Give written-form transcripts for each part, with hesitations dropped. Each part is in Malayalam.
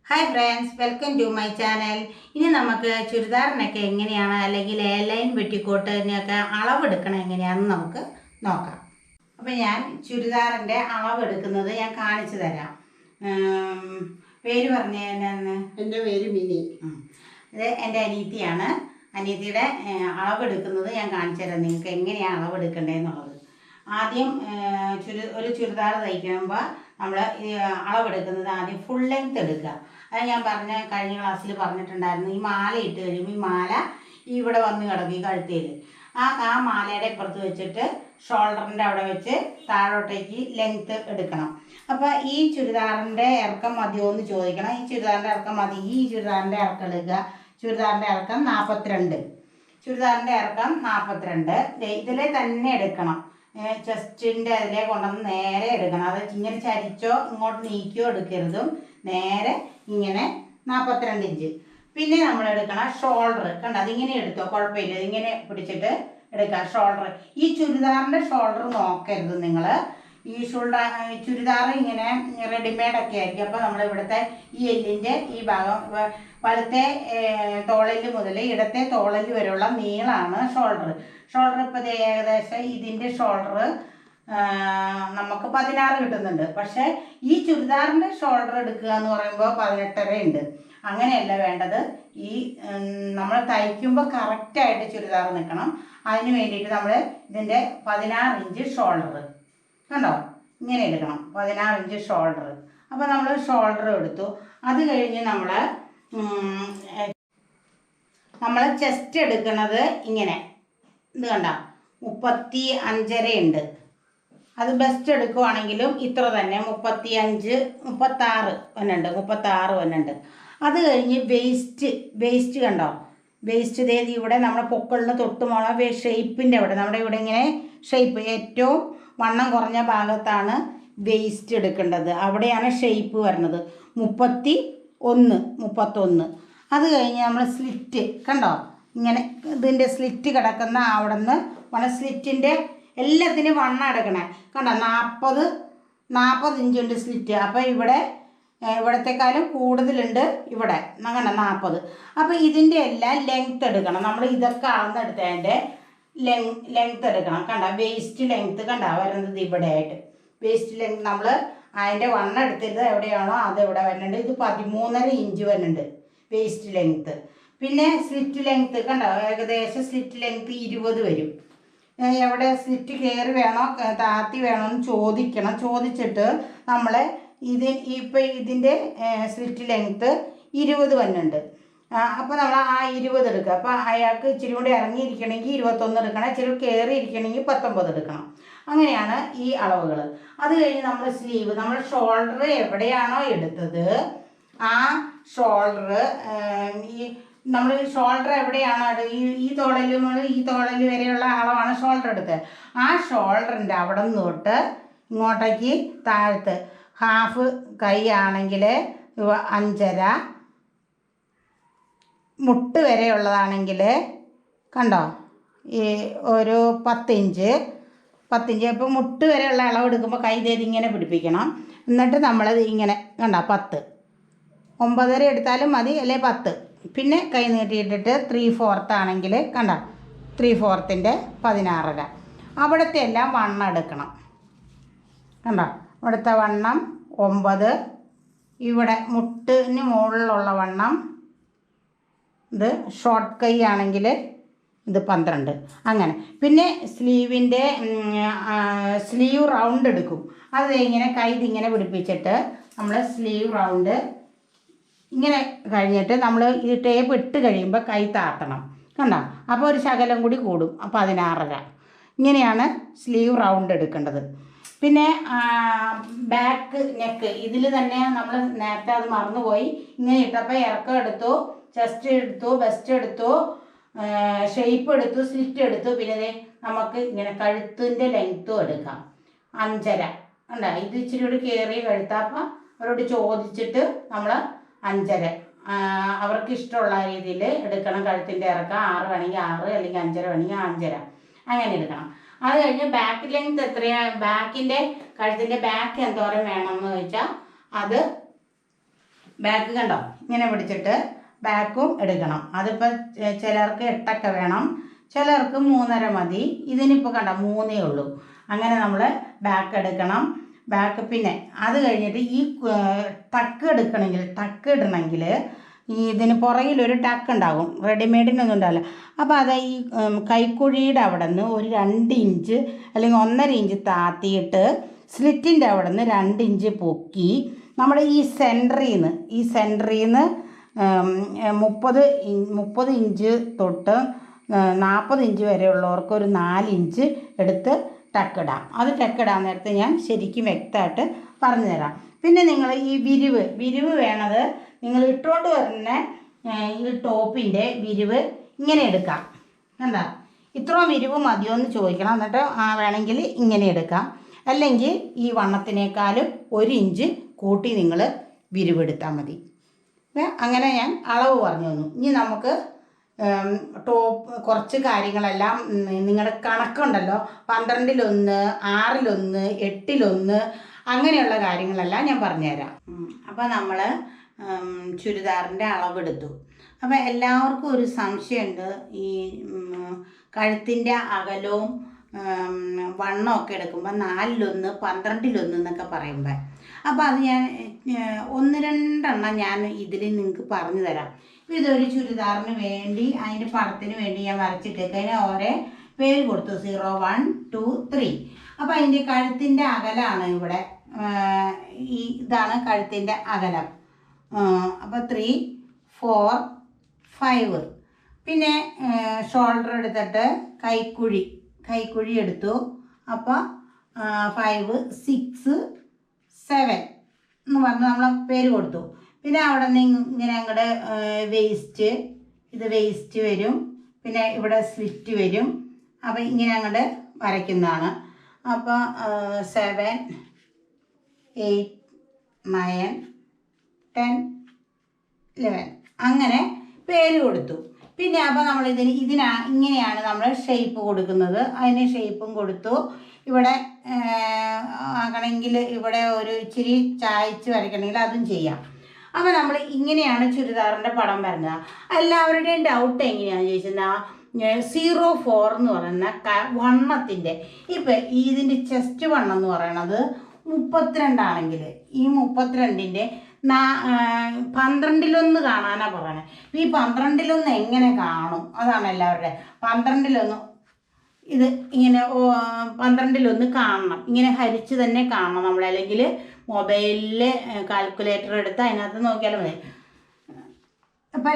Hi friends, welcome to my channel. ഇനി നമുക്ക് ചുരിദാറിനൊക്കെ എങ്ങനെയാണ് അല്ലെങ്കിൽ എ ലൈൻ വെട്ടിക്കോട്ടിനൊക്കെ അളവെടുക്കണം എങ്ങനെയാണെന്ന് നമുക്ക് നോക്കാം. അപ്പോൾ ഞാൻ ചുരിദാറിൻ്റെ അളവെടുക്കുന്നത് ഞാൻ കാണിച്ചു തരാം. പേര് പറഞ്ഞു തരാമെന്ന്. എൻ്റെ പേര് മിനി. ഇത് എൻ്റെ അനിയത്തിയാണ്. അനിയത്തിയുടെ അളവെടുക്കുന്നത് ഞാൻ കാണിച്ചു തരാം നിങ്ങൾക്ക് എങ്ങനെയാണ് അളവെടുക്കേണ്ടതെന്നുള്ളത്. ആദ്യം ഒരു ചുരിദാർ തയ്ക്കുമ്പോൾ നമ്മൾ അളവെടുക്കുന്നത് ആദ്യം ഫുൾ ലെങ്ത് എടുക്കുക. അത് ഞാൻ കഴിഞ്ഞ ക്ലാസ്സിൽ പറഞ്ഞിട്ടുണ്ടായിരുന്നു. ഈ മാല ഇട്ട് കഴിയുമ്പോൾ ഈ മാല ഇവിടെ വന്ന് കിടക്കും ഈ കഴുത്തേൽ. ആ മാലയുടെ ഇപ്പുറത്ത് വെച്ചിട്ട് ഷോൾഡറിൻ്റെ അവിടെ വെച്ച് താഴോട്ടേക്ക് ലെങ്ത്ത് എടുക്കണം. അപ്പോൾ ഈ ചുരിദാറിൻ്റെ ഇറക്കം മതിയോ എന്ന് ചോദിക്കണം. ഈ ചുരിദാറിൻ്റെ ഇറക്കം മതി. ഈ ചുരിദാറിൻ്റെ ഇറക്കം എടുക്കുക. ചുരിദാറിൻ്റെ ഇറക്കം 42. ചുരിദാറിൻ്റെ ഇറക്കം 42. ഇതിലെ തന്നെ എടുക്കണം. ചെസ്റ്റിൻ്റെ അതിലെ കൊണ്ടുവന്ന് നേരെ എടുക്കണം. അത് ഇങ്ങനെ ചരിച്ചോ ഇങ്ങോട്ട് നീക്കിയോ എടുക്കരുതും. നേരെ ഇങ്ങനെ 42 ഇഞ്ച്. പിന്നെ നമ്മൾ എടുക്കണം ഷോൾഡർ. കണ്ട അതിങ്ങനെ എടുത്തോ, കുഴപ്പമില്ല. ഇതിങ്ങനെ പിടിച്ചിട്ട് എടുക്കുക ഷോൾഡർ. ഈ ചുരിദാറിൻ്റെ ഷോൾഡർ നോക്കരുത് നിങ്ങൾ. ഈ ചുരിദാർ ഇങ്ങനെ റെഡിമെയ്ഡൊക്കെ ആയിരിക്കും. അപ്പോൾ നമ്മൾ ഇവിടുത്തെ ഈ എല്ലിൻ്റെ ഈ ഭാഗം വലത്തെ തോളല് മുതൽ ഇടത്തെ തോളല് വരെയുള്ള നീളമാണ് ഷോൾഡർ. ഷോൾഡർ ഇപ്പോൾ ഏകദേശം ഇതിൻ്റെ ഷോൾഡർ നമുക്ക് 16 കിട്ടുന്നുണ്ട്. പക്ഷേ ഈ ചുരിദാറിൻ്റെ ഷോൾഡർ എടുക്കുക എന്ന് പറയുമ്പോൾ 18 ഉണ്ട്. അങ്ങനെയല്ല വേണ്ടത്. ഈ നമ്മൾ തയ്ക്കുമ്പോൾ കറക്റ്റായിട്ട് ചുരിദാർ നിൽക്കണം. അതിന് വേണ്ടിയിട്ട് നമ്മൾ ഇതിൻ്റെ 16 ഇഞ്ച് ഷോൾഡർ കണ്ടോ ഇങ്ങനെ എടുക്കണം. 16 ഇഞ്ച് ഷോൾഡർ. അപ്പോൾ നമ്മൾ ഷോൾഡർ എടുത്തു. അത് കഴിഞ്ഞ് നമ്മൾ ചെസ്റ്റ് എടുക്കുന്നത് ഇങ്ങനെ ഇത് കണ്ട 35 ഉണ്ട്. അത് ബെസ്റ്റ് എടുക്കുവാണെങ്കിലും ഇത്ര തന്നെ 35, 36 വന്നുണ്ട്. 36 വന്നുണ്ട്. അത് കഴിഞ്ഞ് വേസ്റ്റ് കണ്ടോ. വേസ്റ്റ് ഇതേത് ഇവിടെ നമ്മുടെ പൊക്കളിന് തൊട്ടുമുള്ള ഷേപ്പിൻ്റെ അവിടെ നമ്മുടെ ഇവിടെ ഇങ്ങനെ ഷേപ്പ് ഏറ്റവും വണ്ണം കുറഞ്ഞ ഭാഗത്താണ് വേസ്റ്റ് എടുക്കേണ്ടത്. അവിടെയാണ് ഷേപ്പ് വരുന്നത്. 31. അത് കഴിഞ്ഞ് നമ്മൾ സ്ലിറ്റ് കണ്ടോ ഇങ്ങനെ ഇതിൻ്റെ സ്ലിറ്റ് കിടക്കുന്ന അവിടെ നിന്ന് സ്ലിറ്റിൻ്റെ എല്ലാത്തിനും വണ്ണം എടുക്കണേ. കണ്ടോ 40 ഇഞ്ചുണ്ട് സ്ലിറ്റ്. അപ്പോൾ ഇവിടത്തെക്കാളും കൂടുതലുണ്ട് ഇവിടെ കണ്ടോ 40. അപ്പോൾ ഇതിൻ്റെ എല്ലാം ലെങ്ത്ത് എടുക്കണം. നമ്മൾ ഇതൊക്കെ അളന്നെടുത്തതിൻ്റെ ലെങ്ത്ത് എടുക്കണം. കണ്ട വേസ്റ്റ് ലെങ്ത്ത് കണ്ട വരുന്നത് ഇവിടെ ആയിട്ട്. വേസ്റ്റ് ലെങ്ത്ത് നമ്മൾ അതിൻ്റെ വണ്ണം എടുത്തത് എവിടെയാണോ അത് ഇവിടെ വരുന്നുണ്ട്. ഇത് 13.5 ഇഞ്ച് വരുന്നുണ്ട് വേസ്റ്റ് ലെങ്ത്ത്. പിന്നെ സ്ലിറ്റ് ലെങ്ത്ത് കണ്ടോ ഏകദേശം സ്ലിറ്റ് ലെങ്ത്ത് 20 വരും. എവിടെ സ്ലിറ്റ് കയറി വേണോ താത്തി വേണോ എന്ന് ചോദിക്കണം. ചോദിച്ചിട്ട് നമ്മൾ ഇതിൻ്റെ സ്ലിറ്റ് ലെങ്ത്ത് 20 വരുന്നുണ്ട്. അപ്പോൾ നമ്മൾ ആ 20 എടുക്കുക. അപ്പോൾ അയാൾക്ക് ഇച്ചിരി കൂടി ഇറങ്ങിയിരിക്കണമെങ്കിൽ 21 എടുക്കണം. ഇച്ചിരി കയറി ഇരിക്കണമെങ്കിൽ 19 എടുക്കണം. അങ്ങനെയാണ് ഈ അളവുകൾ. അത് കഴിഞ്ഞ് നമ്മൾ സ്ലീവ് നമ്മൾ ഷോൾഡർ എവിടെയാണോ എടുത്തത് ആ ഷോൾഡർ നമ്മൾ ഷോൾഡർ എവിടെയാണോ ഈ തോളല് വരെയുള്ള അളവാണ് ഷോൾഡർ എടുത്തത്. ആ ഷോൾഡറിൻ്റെ അവിടെ നിന്ന് തൊട്ട് ഇങ്ങോട്ടേക്ക് താഴത്ത് ഹാഫ് കൈ ആണെങ്കിൽ 5.5, മുട്ട് വരെയുള്ളതാണെങ്കിൽ കണ്ടോ ഈ ഒരു 10 ഇഞ്ച്. അപ്പോൾ മുട്ട് വരെയുള്ള അളവ് എടുക്കുമ്പോൾ കൈ ഇങ്ങനെ പിടിപ്പിക്കണം. എന്നിട്ട് നമ്മളത് ഇങ്ങനെ കണ്ടോ 10, 9.5 എടുത്താലും മതി, അല്ലെ 10. പിന്നെ കൈ നീട്ടിയിട്ടിട്ട് 3/4 ആണെങ്കിൽ കണ്ടോ 3/4 16.5. അവിടുത്തെ എല്ലാം വണ്ണം എടുക്കണം. കണ്ടോ ഇവിടുത്തെ വണ്ണം 9. ഇവിടെ മുട്ടിന് മുകളിലുള്ള വണ്ണം ഇത് ഷോർട്ട് കൈ ആണെങ്കിൽ ഇത് 12. അങ്ങനെ പിന്നെ സ്ലീവ് റൗണ്ട് എടുക്കും. അത് ഇങ്ങനെ കൈ ഇതിങ്ങനെ പിടിപ്പിച്ചിട്ട് നമ്മൾ സ്ലീവ് റൗണ്ട് ഇങ്ങനെ കഴിഞ്ഞിട്ട് നമ്മൾ ഈ ടേപ്പ് ഇട്ട് കഴിയുമ്പോൾ കൈ താത്തണം. കണ്ടോ അപ്പോൾ ഒരു ശകലം കൂടി കൂടും. 16.5. ഇങ്ങനെയാണ് സ്ലീവ് റൗണ്ട് എടുക്കേണ്ടത്. പിന്നെ ബാക്ക് നെക്ക് ഇതിൽ തന്നെ നമ്മൾ നേരത്തെ അത് മറന്നുപോയി. ഇങ്ങനെ ഇട്ടപ്പോൾ ഇറക്കം എടുത്തു, ചെസ്റ്റ് എടുത്തു, ബെസ്റ്റ് എടുത്തു, ഷേപ്പ് എടുത്തു, സ്ലിറ്റ് എടുത്തു. പിന്നെ നമുക്ക് ഇങ്ങനെ കഴുത്തിൻ്റെ ലെങ്ത്തും എടുക്കാം 5.5. കണ്ടോ ഇത് ഇച്ചിരി കൂടി കയറി കഴുത്താപ്പം അവരോട് ചോദിച്ചിട്ട് നമ്മൾ 5.5 അവർക്ക് ഇഷ്ടമുള്ള രീതിയിൽ എടുക്കണം. കഴുത്തിൻ്റെ ഇറക്കം 6 വേണമെങ്കിൽ 6, അല്ലെങ്കിൽ 5.5 വേണമെങ്കിൽ 5.5 അങ്ങനെ എടുക്കണം. അത് കഴിഞ്ഞ് ബാക്ക് ലെങ്ത് എത്രയാണ്, കഴുത്തിൻ്റെ ബാക്ക് എന്തോരം വേണമെന്ന് ചോദിച്ചാൽ അത് ബാക്ക് കണ്ടോ ഇങ്ങനെ പിടിച്ചിട്ട് ബാക്കും എടുക്കണം. അതിപ്പോൾ ചിലർക്ക് 8 വേണം, ചിലർക്ക് 3.5 മതി. ഇതിനിപ്പോൾ കണ്ടോ 3 ഉള്ളൂ. അങ്ങനെ നമ്മൾ ബാക്ക് എടുക്കണം. ബാക്ക് പിന്നെ അത് കഴിഞ്ഞിട്ട് ഈ ടക്ക് ഇടണമെങ്കിൽ ഈ ഇതിന് പുറകിലൊരു ടക്ക് ഉണ്ടാകും, റെഡിമെയ്ഡിനൊന്നും ഉണ്ടാവില്ല. അപ്പോൾ അത് ഈ കൈക്കുഴിയുടെ അവിടെ നിന്ന് ഒരു 2 ഇഞ്ച് അല്ലെങ്കിൽ 1.5 ഇഞ്ച് താത്തിയിട്ട് സ്ലിറ്റിൻ്റെ അവിടെ നിന്ന് 2 ഇഞ്ച് പൊക്കി നമ്മുടെ ഈ സെൻറ്ററിൽ നിന്ന് 30 ഇഞ്ച് തൊട്ട് 40 ഇഞ്ച് വരെയുള്ളവർക്ക് ഒരു 4 ഇഞ്ച് എടുത്ത് ടക്കിടാം. അത് ടക്കിടാൻ നേരത്തെ ഞാൻ ശരിക്കും വ്യക്തമായിട്ട് പറഞ്ഞു തരാം. പിന്നെ നിങ്ങൾ ഈ വിരിവ് വേണത് നിങ്ങൾ ഇട്ടുകൊണ്ട് വരുന്ന ഈ ടോപ്പിൻ്റെ വിരിവ് ഇങ്ങനെ എടുക്കാം. എന്താ ഇത്രയും വിരിവ് മതിയോ എന്ന് ചോദിക്കണം. എന്നിട്ട് വേണമെങ്കിൽ ഇങ്ങനെ എടുക്കാം. അല്ലെങ്കിൽ ഈ വണ്ണത്തിനേക്കാളും 1 ഇഞ്ച് കൂട്ടി നിങ്ങൾ വിരിവെടുത്താൽ മതി. അങ്ങനെ ഞാൻ അളവ് പറഞ്ഞു തന്നു. ഇനി നമുക്ക് ടോപ്പ് കുറച്ച് കാര്യങ്ങളെല്ലാം നിങ്ങളുടെ കണക്കുണ്ടല്ലോ, 12-1, 6-1, 8-1 അങ്ങനെയുള്ള കാര്യങ്ങളെല്ലാം ഞാൻ പറഞ്ഞുതരാം. അപ്പോൾ നമ്മൾ ചുരിദാറിൻ്റെ അളവെടുത്തു. അപ്പോൾ എല്ലാവർക്കും ഒരു സംശയമുണ്ട്, ഈ കഴുത്തിൻ്റെ അകലവും വണ്ണമൊക്കെ എടുക്കുമ്പോൾ 4-1, 12-1 എന്നൊക്കെ പറയുമ്പോൾ. അപ്പോൾ അത് ഞാൻ 1-2 എണ്ണം ഞാൻ ഇതിൽ നിങ്ങൾക്ക് പറഞ്ഞു തരാം. ഇപ്പോൾ ഇതൊരു ചുരിദാറിന് വേണ്ടി അതിൻ്റെ പടത്തിന് വേണ്ടി ഞാൻ വരച്ചിട്ടേക്ക് അതിന് ഓരോ പേര് കൊടുത്തു, 0, 1, 2, 3. അപ്പോൾ അതിൻ്റെ കഴുത്തിൻ്റെ അകലാണ് ഇവിടെ, ഇതാണ് കഴുത്തിൻ്റെ അകലം. അപ്പോൾ 3, 4, 5. പിന്നെ ഷോൾഡർ എടുത്തിട്ട് കൈക്കുഴി എടുത്തു. അപ്പോൾ 5, 6, 7 എന്ന് പറഞ്ഞ് നമ്മൾ പേര് കൊടുത്തു. പിന്നെ അവിടെ നിന്ന് ഇങ്ങനെ അങ്ങോട്ട് വേസ്റ്റ് വരും. പിന്നെ ഇവിടെ സ്ലിറ്റ് വരും. അപ്പോൾ ഇങ്ങനെ അങ്ങോട്ട് വരയ്ക്കുന്നതാണ്. അപ്പോൾ 7, 8, 9, 10, 11 അങ്ങനെ പേര് കൊടുത്തു. പിന്നെ അപ്പോൾ നമ്മൾ ഇങ്ങനെയാണ് നമ്മൾ ഷേപ്പ് കൊടുക്കുന്നത്. അതിന് ഷേപ്പും കൊടുത്തു. ഇവിടെ ആകണമെങ്കിൽ ഇവിടെ ഒരു ഇച്ചിരി ചായച്ച് വരയ്ക്കണമെങ്കിൽ അതും ചെയ്യാം. അപ്പോൾ നമ്മൾ ഇങ്ങനെയാണ് ചുരിദാറിൻ്റെ പടം വരുന്നത്. എല്ലാവരുടെയും ഡൗട്ട് എങ്ങനെയാണെന്ന് ചോദിച്ചാൽ 0.4 എന്ന് പറയുന്ന വണ്ണത്തിൻ്റെ ഇപ്പം ഇതിൻ്റെ ചെസ്റ്റ് വണ്ണം എന്ന് പറയണത് 32 ആണെങ്കിൽ ഈ 32ൻ്റെ 12-1 കാണാനാണ് പറയണത്. ഈ 12-1 എങ്ങനെ കാണും അതാണ് എല്ലാവരുടെ 12-1. ഇത് ഇങ്ങനെ 12-1 കാണണം, ഇങ്ങനെ ഹരിച്ച് തന്നെ കാണണം നമ്മൾ. അല്ലെങ്കിൽ മൊബൈലിൽ കാൽക്കുലേറ്റർ എടുത്ത് അതിനകത്ത് നോക്കിയാലും മതി. അപ്പം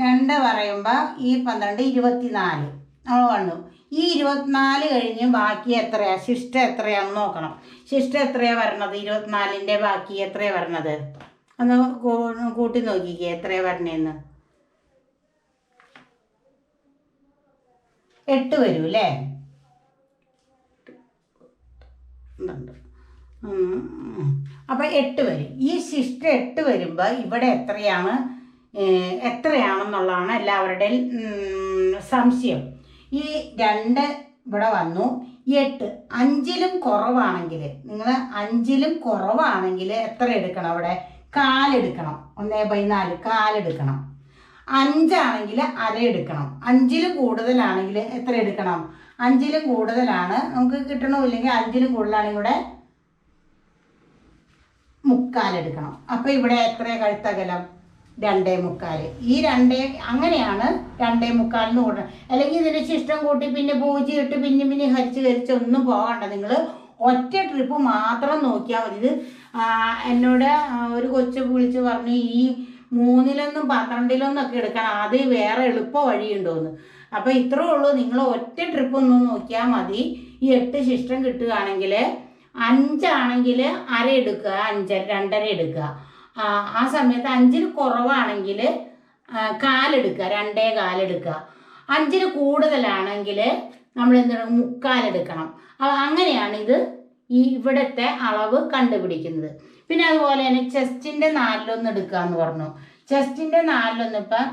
2 പറയുമ്പോൾ ഈ 12 24 നമ്മൾ വന്നു. ഈ 24 കഴിഞ്ഞ് ബാക്കി എത്രയാണ്, ശിഷ്ടം എത്രയാണെന്ന് നോക്കണം. ശിഷ്ടം എത്രയാണ് വരണത്? 24ൻ്റെ ബാക്കി എത്രയാണ് വരണത്? ഒന്ന് കൂട്ടി നോക്കിക്കേ എത്രയാണ് വരണേന്ന്. 8 വരും അല്ലേ? അപ്പം 8 വരും. ഈ ശിഷ്ടം 8 വരുമ്പോൾ ഇവിടെ എത്രയാണെന്നുള്ളതാണ് എല്ലാവരുടെയും സംശയം. ഈ 2 ഇവിടെ വന്നു. 8 5-ലും കുറവാണെങ്കിൽ നിങ്ങൾ 5-ലും കുറവാണെങ്കിൽ എത്ര എടുക്കണം? അവിടെ കാലെടുക്കണം. 1/4 കാലെടുക്കണം. 5 ആണെങ്കിൽ അര എടുക്കണം. 5-ലും കൂടുതലാണെങ്കിൽ എത്ര എടുക്കണം? 5-ലും കൂടുതലാണ് നമുക്ക് കിട്ടണമില്ലെങ്കിൽ 5-ലും കൂടുതലാണെങ്കിൽ ഇവിടെ 3/4 എടുക്കണം. അപ്പോൾ ഇവിടെ എത്ര കഴുത്തകലം? 2.75. ഈ 2 അങ്ങനെയാണ് 2.75 കൂട്ടണം. അല്ലെങ്കിൽ ഇതിന് ശിഷ്ടം കൂട്ടി പിന്നെ 0 ഇട്ട് പിന്നെ ഹരിച്ച് ഒന്നും പോകണ്ട. നിങ്ങൾ ഒറ്റ ട്രിപ്പ് മാത്രം നോക്കിയാൽ മതി. ഇത് എന്നോട് ഒരു കൊച്ചു വിളിച്ച് പറഞ്ഞു ഈ 3-1, 12-1 എടുക്കാൻ അത് വേറെ എളുപ്പ വഴിയുണ്ടോയെന്ന്. അപ്പോൾ ഇത്രേ ഉള്ളൂ. നിങ്ങൾ ഒറ്റ ട്രിപ്പ് ഒന്ന് നോക്കിയാൽ മതി. ഈ 8 ശിഷ്ടം കിട്ടുകയാണെങ്കിൽ 5 ആണെങ്കിൽ അര എടുക്കുക, 2.5 എടുക്കുക. ആ സമയത്ത് 5-ൽ കുറവാണെങ്കിൽ കാലെടുക്കുക, 2.25 എടുക്കുക. 5-ൽ കൂടുതലാണെങ്കിൽ നമ്മൾ എന്താണ് 3/4 എടുക്കണം. അങ്ങനെയാണ് ഈ ഇവിടുത്തെ അളവ് കണ്ടുപിടിക്കുന്നത്. പിന്നെ അതുപോലെ തന്നെ ചെസ്റ്റിൻ്റെ 4-1 എടുക്കുക എന്ന് പറഞ്ഞു. ചെസ്റ്റിൻ്റെ 4-1 ഇപ്പം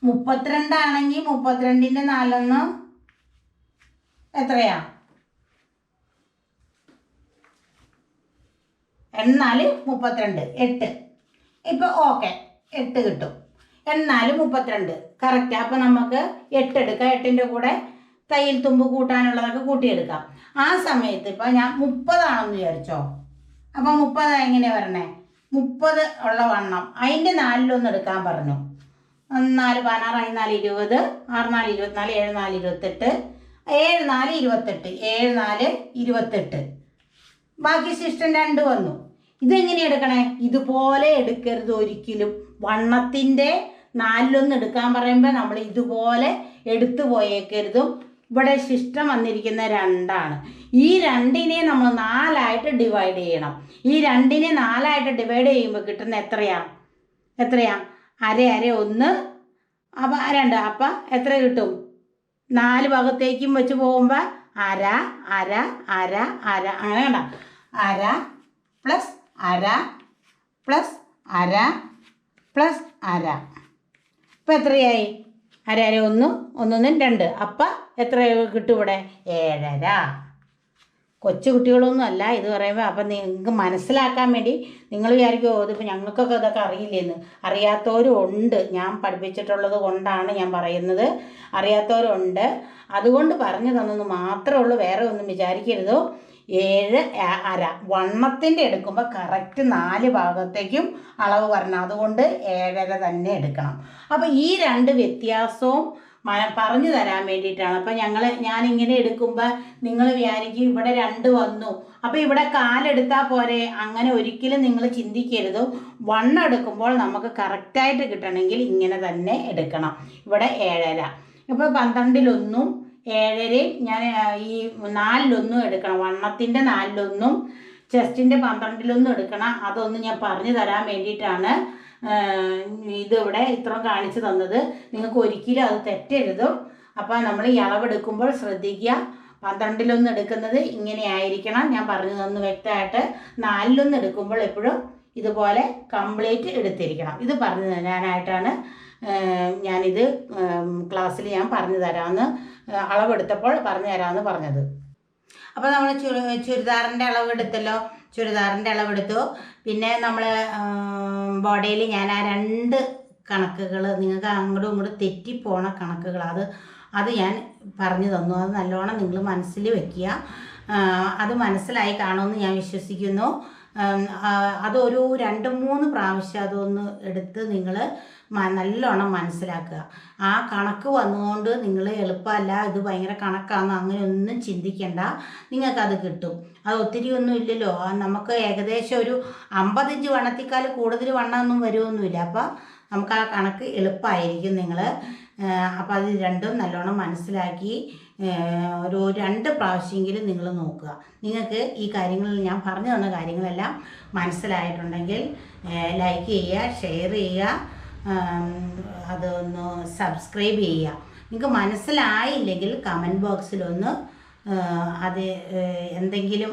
32 ആണെങ്കിൽ 32ൻ്റെ 4-1 എത്രയാ? എന്നാൽ 32 8 ഇപ്പോൾ ഓക്കെ 8 കിട്ടും. എന്നാലും 32 കറക്റ്റ്. അപ്പോൾ നമുക്ക് 8 എടുക്കാം. 8ൻ്റെ കൂടെ തയ്യൽ തുമ്പ് കൂട്ടാനുള്ളതൊക്കെ കൂട്ടിയെടുക്കാം. ആ സമയത്ത് ഇപ്പോൾ ഞാൻ 30 ആണെന്ന് വിചാരിച്ചോ. അപ്പോൾ 30 എങ്ങനെയാണ് വരണേ? 30 ഉള്ള വണ്ണം അതിൻ്റെ 4 എടുക്കാൻ പറഞ്ഞു. 4 16 4 20 6 4 24 7 4 28 7 4 28 7 4 28. ബാക്കി ശിഷ്ടം 2 വന്നു. ഇതെങ്ങനെ എടുക്കണേ? ഇതുപോലെ എടുക്കരുത് ഒരിക്കലും. വണ്ണത്തിൻ്റെ 4 എടുക്കാൻ പറയുമ്പോൾ നമ്മൾ ഇതുപോലെ എടുത്തു പോയേക്കരുതും. ഇവിടെ ശിഷ്ടം വന്നിരിക്കുന്ന 2ആണ്. ഈ 2നെ നമ്മൾ 4ആയിട്ട് ഡിവൈഡ് ചെയ്യണം. ഈ 2നെ 4ആയിട്ട് ഡിവൈഡ് ചെയ്യുമ്പോൾ കിട്ടുന്ന എത്രയാ? അര 1 അപ്പം 2. അപ്പം എത്ര കിട്ടും? 4 ഭാഗത്തേക്കും വെച്ച് പോകുമ്പോൾ അര അര അര അര. അങ്ങനെ കണ്ട, അര പ്ലസ് അര പ്ലസ് അര പ്ലസ് അര. ഇപ്പം എത്രയായി? അര 1 1 2. അപ്പം എത്ര കിട്ടും ഇവിടെ? 7.5. കൊച്ചു കുട്ടികളൊന്നും അല്ല ഇത് പറയുമ്പോൾ. അപ്പം നിങ്ങൾക്ക് മനസ്സിലാക്കാൻ വേണ്ടി നിങ്ങൾ വിചാരിക്കുമോ ഇതിപ്പോൾ ഞങ്ങൾക്കൊക്കെ ഇതൊക്കെ അറിയില്ലെന്ന്. അറിയാത്തവരും ഉണ്ട്. ഞാൻ പഠിപ്പിച്ചിട്ടുള്ളത് കൊണ്ടാണ് ഞാൻ പറയുന്നത്. അറിയാത്തവരുണ്ട്, അതുകൊണ്ട് പറഞ്ഞു തന്നെന്ന് മാത്രമേ ഉള്ളൂ. വേറെ ഒന്നും വിചാരിക്കരുതോ. 7.5 വണ്ണത്തിൻ്റെ എടുക്കുമ്പോൾ കറക്റ്റ് 4 ഭാഗത്തേക്കും അളവ് വരണം. അതുകൊണ്ട് 7.5 തന്നെ എടുക്കണം. അപ്പോൾ ഈ 2 വ്യത്യാസവും പറഞ്ഞു തരാൻ വേണ്ടിയിട്ടാണ്. അപ്പം ഞാനിങ്ങനെ എടുക്കുമ്പോൾ നിങ്ങൾ വിചാരിക്കും ഇവിടെ 2 വന്നു, അപ്പോൾ ഇവിടെ കാലെടുത്താൽ പോരെ. അങ്ങനെ ഒരിക്കലും നിങ്ങൾ ചിന്തിക്കരുത്. വണ്ണം എടുക്കുമ്പോൾ നമുക്ക് കറക്റ്റായിട്ട് കിട്ടണമെങ്കിൽ ഇങ്ങനെ തന്നെ എടുക്കണം. ഇവിടെ 7.5. ഇപ്പോൾ 12 7 ഞാൻ ഈ 4 എടുക്കണം. വണ്ണത്തിൻ്റെ 4 ചെസ്റ്റിൻ്റെ 12 എടുക്കണം. അതൊന്ന് ഞാൻ പറഞ്ഞു തരാൻ വേണ്ടിയിട്ടാണ് ഇതിവിടെ ഇത്രയും കാണിച്ചു തന്നത്. നിങ്ങൾക്ക് ഒരിക്കലും അത് തെറ്റരുതും. അപ്പോൾ നമ്മൾ ഈ അളവെടുക്കുമ്പോൾ ശ്രദ്ധിക്കുക. 12 എടുക്കുന്നത് ഇങ്ങനെ ആയിരിക്കണം. ഞാൻ പറഞ്ഞു തന്നു വ്യക്തമായിട്ട്. 4 എടുക്കുമ്പോൾ എപ്പോഴും ഇതുപോലെ കംപ്ലീറ്റ് എടുത്തിരിക്കണം. ഇത് പറഞ്ഞു തരാനായിട്ടാണ് ഞാനിത് ക്ലാസ്സിൽ ഞാൻ പറഞ്ഞു തരാമെന്ന്, അളവെടുത്തപ്പോൾ പറഞ്ഞു തരാമെന്ന് പറഞ്ഞത്. അപ്പോൾ നമ്മൾ ചുരിദാറിൻ്റെ അളവെടുത്തല്ലോ. ചുരിദാറിൻ്റെ അളവെടുത്തു. പിന്നെ നമ്മൾ ബോഡിയിൽ ഞാൻ ആ 2 കണക്കുകൾ നിങ്ങൾക്ക് അങ്ങോട്ടും ഇങ്ങോട്ടും തെറ്റിപ്പോണ കണക്കുകൾ അത് ഞാൻ പറഞ്ഞു തന്നു. അത് നല്ലോണം നിങ്ങൾ മനസ്സിൽ വെക്കുക. അത് മനസ്സിലായി കാണുമെന്ന് ഞാൻ വിശ്വസിക്കുന്നു. അതൊരു 2-3 പ്രാവശ്യം അതൊന്ന് എടുത്ത് നിങ്ങൾ നല്ലോണം മനസ്സിലാക്കുക. ആ കണക്ക് വന്നുകൊണ്ട് നിങ്ങൾ എളുപ്പമല്ല, ഇത് ഭയങ്കര കണക്കാണെന്ന് അങ്ങനെയൊന്നും ചിന്തിക്കേണ്ട. നിങ്ങൾക്കത് കിട്ടും. അത് ഒത്തിരി ഒന്നും ഇല്ലല്ലോ. നമുക്ക് ഏകദേശം ഒരു 50 ഇഞ്ച് വണ്ണത്തേക്കാൾ കൂടുതൽ വണ്ണമൊന്നും വരുമൊന്നുമില്ല. അപ്പോൾ നമുക്ക് ആ കണക്ക് എളുപ്പമായിരിക്കും. അപ്പോൾ അത് 2ഉം നല്ലോണം മനസ്സിലാക്കി ഒരു 2 പ്രാവശ്യമെങ്കിലും നിങ്ങൾ നോക്കുക. നിങ്ങൾക്ക് ഈ കാര്യങ്ങൾ ഞാൻ പറഞ്ഞു തന്ന കാര്യങ്ങളെല്ലാം മനസ്സിലായിട്ടുണ്ടെങ്കിൽ ലൈക്ക് ചെയ്യുക, ഷെയർ ചെയ്യുക, അതൊന്ന് സബ്സ്ക്രൈബ് ചെയ്യുക. നിങ്ങൾക്ക് മനസ്സിലായില്ലെങ്കിൽ കമൻറ്റ് ബോക്സിലൊന്ന് അത് എന്തെങ്കിലും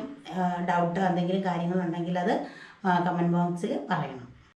ഡൗട്ട് എന്തെങ്കിലും കാര്യങ്ങളുണ്ടെങ്കിൽ അത് കമൻറ്റ് ബോക്സിൽ പറയണം.